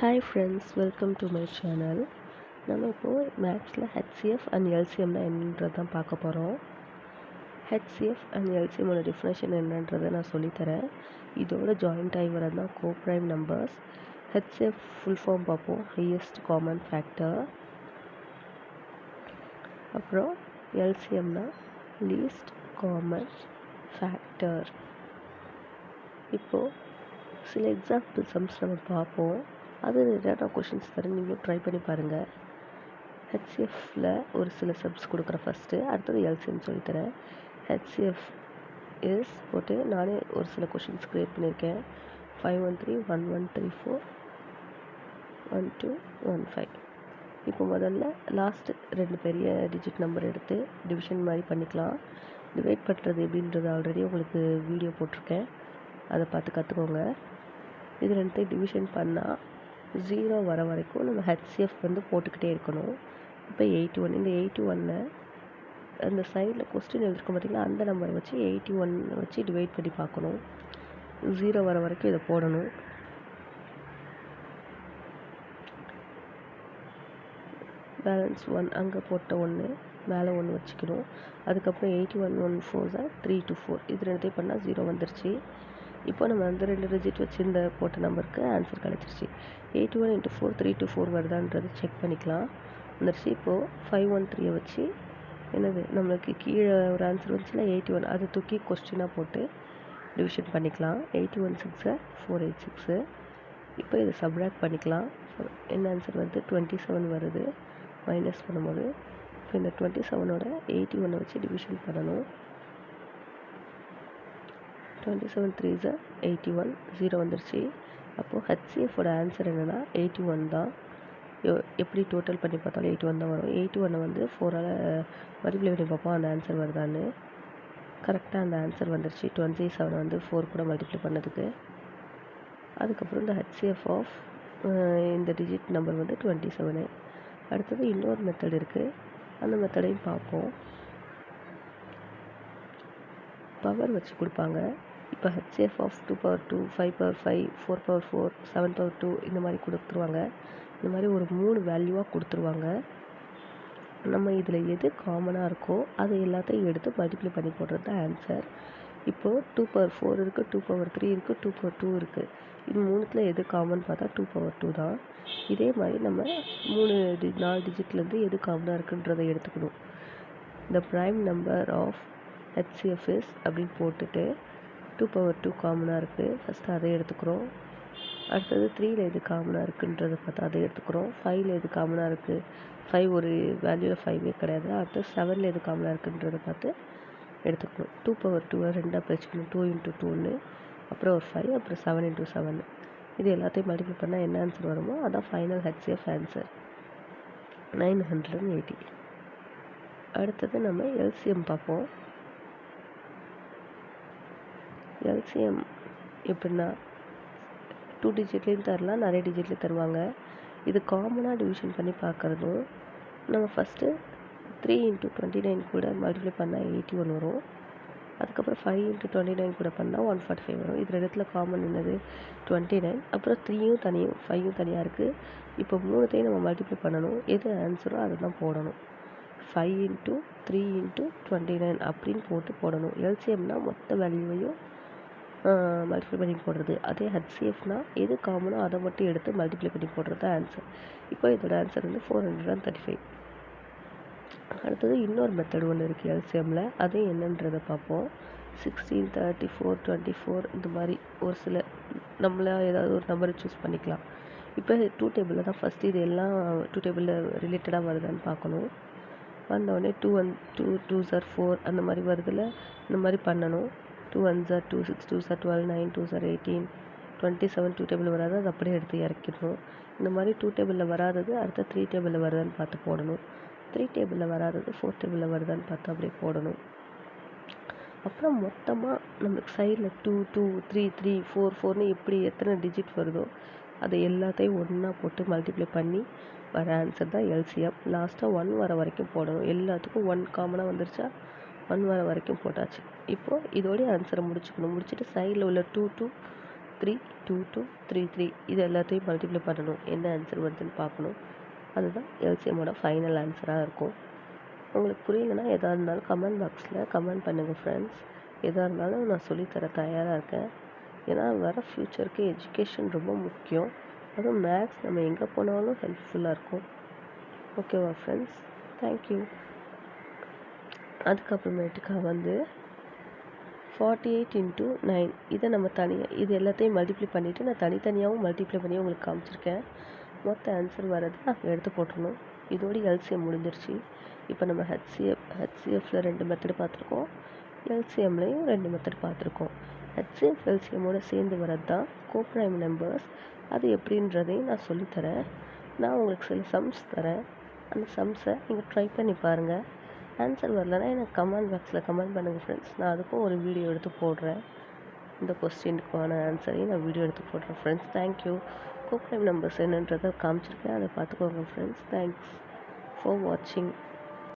Hi friends, welcome to my channel. நம்ம இப்போது மேக்ஸில் ஹெச்சிஎஃப் அண்ட் எல்சிஎம்னா என்னன்றது தான் பார்க்க போகிறோம். ஹெச்சிஎஃப் அண்ட் எல்சிஎம்மோட டெஃபினேஷன் என்னன்றதை நான் சொல்லித்தரேன். இதோட ஜாயிண்ட் ஆகி வரது தான் coprime numbers. HCF full form பார்ப்போம், ஹையஸ்ட் காமன் ஃபேக்டர். அப்புறம் எல்சிஎம்னா லீஸ்ட் காமன் ஃபேக்டர். இப்போது சில எக்ஸாம்பிள் சம்ஸ் நம்ம பார்ப்போம். அது ரிலேட்டடாக கொஷின்ஸ் தரேன், நீங்களும் ட்ரை பண்ணி பாருங்கள். ஹெச்சிஎஃப்பில் ஒரு சில சப்ஸ் கொடுக்குறேன் ஃபஸ்ட்டு, அடுத்தது எல்சிஎம் சொல்லித்தரேன். ஹெச்சிஎஃப் இஸ் போட்டு நானே ஒரு சில கொஷின்ஸ் க்ரியேட் பண்ணியிருக்கேன். 5131134 1215. இப்போ முதல்ல லாஸ்ட்டு 2 பெரிய டிஜிட் நம்பர் எடுத்து டிவிஷன் மாதிரி பண்ணிக்கலாம். டிவைட் பண்ணுறது எப்படின்றது ஆல்ரெடி உங்களுக்கு வீடியோ போட்டிருக்கேன், அதை பார்த்து கற்றுக்கோங்க. இது 2 டிவிஷன் பண்ணால் 0 வர வரைக்கும் நம்ம ஹெச்சிஎஃப் போட்டுக்கிட்டே இருக்கணும். இப்போ 81, இந்த 81 அந்த சைடில் கொஸ்டின் எழுதிருக்கோம் பார்த்திங்களா, அந்த நம்பரை வச்சு 81 வச்சு டிவைட் பண்ணி பார்க்கணும். 0 வர வரைக்கும் இதை போடணும். பேலன்ஸ் 1 அங்கே போட்ட 1 மேலே 1 வச்சுக்கணும். அதுக்கப்புறம் 81 1 4 3 to 4, இது 2 பண்ணால் 0 வந்துருச்சு. இப்போ நம்ம அந்த 2 டிஜிட் வச்சுருந்த போட்ட நம்பருக்கு ஆன்சர் கிடச்சிருச்சு. 81 into 4 3 to 4 வருதான்றது செக் பண்ணிக்கலாம். வந்துருச்சு. இப்போது 513 வச்சு என்னது நம்மளுக்கு கீழே ஒரு ஆன்சர் வந்துச்சுன்னா 81, அதை தூக்கி கொஸ்டினாக போட்டு டிவிஷன் பண்ணிக்கலாம். 81 6 486. இப்போ இதை சப்ராக்ட் பண்ணிக்கலாம். என்ன ஆன்சர் வருது? 27 வருது. மைனஸ் பண்ணும்போது இப்போ இந்த 27ஓட 81 வச்சு டிவிஷன் பண்ணணும். 27 3 81, 0 வந்துருச்சு. அப்போது ஹெச்சிஎஃபோட ஆன்சர் என்னென்னா 81 தான். எப்படி டோட்டல் பண்ணி பார்த்தாலும் 81 தான் வரும். 81 4ஆல் மல்டிப்ளை பண்ணி பார்ப்போம் அந்த ஆன்சர் வருதான்னு. கரெக்டாக அந்த ஆன்சர் வந்துருச்சு. 27 4 கூட மல்டிப்ளை பண்ணதுக்கு. அதுக்கப்புறம் இந்த ஹெச்சிஎஃப் ஆஃப் இந்த டிஜிட் நம்பர் 27. அடுத்தது இன்னொரு மெத்தட் இருக்குது, அந்த மெத்தடையும் பார்ப்போம். பவர் வச்சு கொடுப்பாங்க. இப்போ ஹெச்சிஎஃப் ஆஃப் 2/2 5/5 4/4 7/2 இந்த மாதிரி கொடுத்துருவாங்க. இந்த மாதிரி ஒரு 3 வேல்யூவாக கொடுத்துருவாங்க. நம்ம இதில் எது காமனாக இருக்கோ அதை எல்லாத்தையும் எடுத்து மல்டிப்ளை பண்ணி போடுறது தான் ஆன்சர். இப்போது 2/4 இருக்குது, 2/3 இருக்குது, 2/2 இருக்குது. இது 3த்தில் எது காமன் பார்த்தா 2/2 தான். இதே மாதிரி நம்ம 4 டிஜிட்லேருந்து எது காமனாக இருக்குன்றதை எடுத்துக்கணும். இந்த prime number of HCF is அப்படின்னு போட்டுட்டு 2/2 காமனாக இருக்குது, ஃபஸ்ட்டு அதை எடுத்துக்கிறோம். அடுத்தது 3ல் எது காமனாக இருக்குன்றதை பார்த்தா அதை எடுத்துக்கிறோம். 5ல் எது காமனாக இருக்குது, 5 ஒரு வேல்யூவில் 5 கிடையாது. அடுத்து 7ல் எது காமனாக இருக்குன்றதை பார்த்து எடுத்துக்கணும். 2/2 2ஆக பிரிச்சுக்கணும். 2 into 2, அப்புறம் ஒரு 5, அப்புறம் 7 into 7. இது எல்லாத்தையும் மல்டிப்ளை பண்ணால் என்ன ஆன்சர் வருமோ அதான் ஃபைனல் ஹெச்சிஎஃப் ஆன்சர், 980. அடுத்தது நம்ம எல்சிஎம் பார்ப்போம். எல்சிஎம் எப்படின்னா 2 டிஜிட்லேயும் தரலாம், நிறைய டிஜிட்லேயும் தருவாங்க. இது காமனாக டிவிஷன் பண்ணி பார்க்குறதும், நம்ம ஃபஸ்ட்டு 3 into 29 கூட மல்டிப்ளை பண்ணால் 81 வரும். அதுக்கப்புறம் 5 into 29 கூட பண்ணால் 145 வரும். இது 2த்துல காமன் என்னது? 29. அப்புறம் 3யும் தனியும் 5யும் தனியாக இருக்குது. இப்போ 3த்தையும் நம்ம மல்டிப்ளை பண்ணணும். எது ஆன்சரோ அதை தான் போடணும். 5 into 3 into 29 அப்படின்னு போடணும். எல்சிஎம்னா மொத்த வேல்யூவையும் மல்டிப்ளை பண்ணி போடுறது. அதே ஹெச்சிஎஃப்னால் எது காமனோ அதை மட்டும் எடுத்து மல்டிப்ளை பண்ணி போடுறது தான் ஆன்சர். இப்போ இதோட ஆன்சர் 435. அடுத்தது இன்னொரு மெத்தட் ஒன்று இருக்குது எல்சிஎம்மில், அது என்னன்றதை பார்ப்போம். 16 34 24 இந்த மாதிரி ஒரு சில நம்மளா ஏதாவது ஒரு நம்பரை சூஸ் பண்ணிக்கலாம். இப்போ 2 டேபிளில் தான் ஃபஸ்ட்டு இது எல்லாம் 2 டேபிளில் ரிலேட்டடாக வருதான்னு பார்க்கணும். வந்தோடனே 2 1 2 2s 4 அந்த மாதிரி வருதில்ல, இந்த மாதிரி பண்ணணும். 2 1s 2 6 2s 12 9 2s 18 27 2 டேபிள் வராது, அது அப்படியே எடுத்து இறக்கிடணும். இந்த மாதிரி 2 டேபிளில் வராதது அடுத்த 3 டேபிளில் வருதான்னு பார்த்து போடணும். 3 டேபிளில் வராதது 4 டேபிளில் வருதான்னு பார்த்து அப்படியே போடணும். அப்புறம் மொத்தமாக நமக்கு சைடில் 2 2 3 3 4 4ன்னு எப்படி எத்தனை டிஜிட் வருதோ அதை எல்லாத்தையும் ஒன்றா போட்டு மல்டிப்ளை பண்ணி வர ஆன்சர் தான் எல்சிஎம். லாஸ்ட்டாக 1 வர வரைக்கும் போடணும். எல்லாத்துக்கும் 1 காமனாக வந்துருச்சா, 1 வர வரைக்கும் போட்டாச்சு. இப்போது இதோடைய ஆன்சரை முடிச்சுக்கணும். முடிச்சுட்டு சைடில் உள்ள 2 2 3 2 2 3 3 இது எல்லாத்தையும் மல்டிப்ளை பண்ணணும், என்ன ஆன்சர் வருதுன்னு பார்க்கணும். அதுதான் எல்சிஎம்மோட ஃபைனல் ஆன்சராக இருக்கும். உங்களுக்கு புரியலன்னா எதாக இருந்தாலும் கமெண்ட் பாக்ஸில் கமெண்ட் பண்ணுங்கள் ஃப்ரெண்ட்ஸ். எதாக இருந்தாலும் நான் சொல்லித்தர தயாராக இருக்கேன். ஏன்னா வர ஃப்யூச்சருக்கு எஜுகேஷன் ரொம்ப முக்கியம். அதுவும் மேக்ஸ் நம்ம எங்கே போனாலும் ஹெல்ப்ஃபுல்லாக இருக்கும். ஓகேவா ஃப்ரெண்ட்ஸ்? தேங்க்யூ. அதுக்கப்புறமேட்டுக்கா 48 இன்ட்டு 9 இதை நம்ம தனியாக இது எல்லாத்தையும் மல்டிப்ளை பண்ணிவிட்டு நான் தனித்தனியாகவும் மல்டிப்ளை பண்ணி உங்களுக்கு காமிச்சிருக்கேன். மொத்த ஆன்சர் வர்றது அங்கே எடுத்து போட்டுடணும். இதோடு எல்சிஎம் முடிஞ்சிருச்சு. இப்போ நம்ம ஹெச்சிஎஃப்பில் 2 மெத்தடு பார்த்துருக்கோம், எல்சிஎம்லேயும் 2 மெத்தட் பார்த்துருக்கோம். ஹெச்சிஎஃப் எல்சிஎம்மோட சேர்ந்து வரது தான் கோப்ரைம் நம்பர்ஸ். அது எப்படின்றதையும் நான் சொல்லித்தரேன். நான் உங்களுக்கு சில சம்ஸ் தரேன், அந்த சம்ஸை நீங்கள் ட்ரை பண்ணி பாருங்கள். ஆன்சர் வரலன்னா எனக்கு கமெண்ட் பாக்ஸில் கமெண்ட் பண்ணுங்கள் ஃப்ரெண்ட்ஸ். நான் அதுக்கும் ஒரு வீடியோ எடுத்து போடுறேன். இந்த கொஸ்டினுக்கான ஆன்சரையும் நான் வீடியோ எடுத்து போடுறேன் ஃப்ரெண்ட்ஸ். தேங்க்யூ. கோப்ரைம் நம்பர்ஸ் என்னன்றதை காமிச்சிருக்கேன், அதை பார்த்துக்கோங்க ஃப்ரெண்ட்ஸ். தேங்க்ஸ் ஃபார் வாட்சிங்.